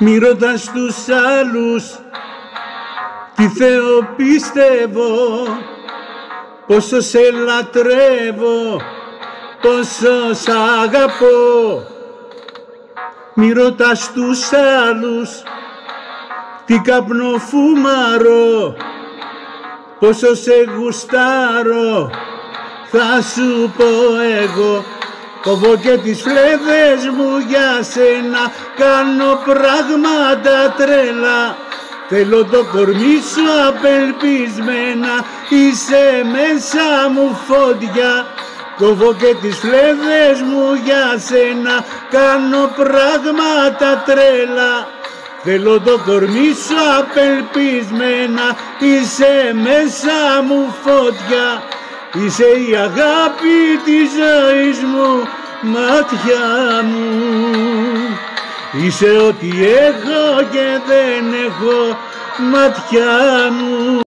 Μη ρωτάς τους άλλους τι Θεό πιστεύω, πόσο σε λατρεύω, πόσο σ' αγαπώ. Μη ρωτάς τους άλλους τι καπνό φουμάρω, πόσο σε γουστάρω, θα σου πω εγώ. Κόβω και τις φλέβες μου για σένα, κάνω πράγματα τρέλα. Θέλω το κορμί σου απελπισμένα, είσαι μέσα μου φωτιά. Κόβω και τις φλέβες μου για σένα, κάνω πράγματα τρέλα. Θέλω το κορμί σου απελπισμένα, είσαι μέσα μου φωτιά. Είσαι η αγάπη της ζωής μου, μάτια μου. Είσαι ό,τι έχω και δεν έχω, μάτια μου.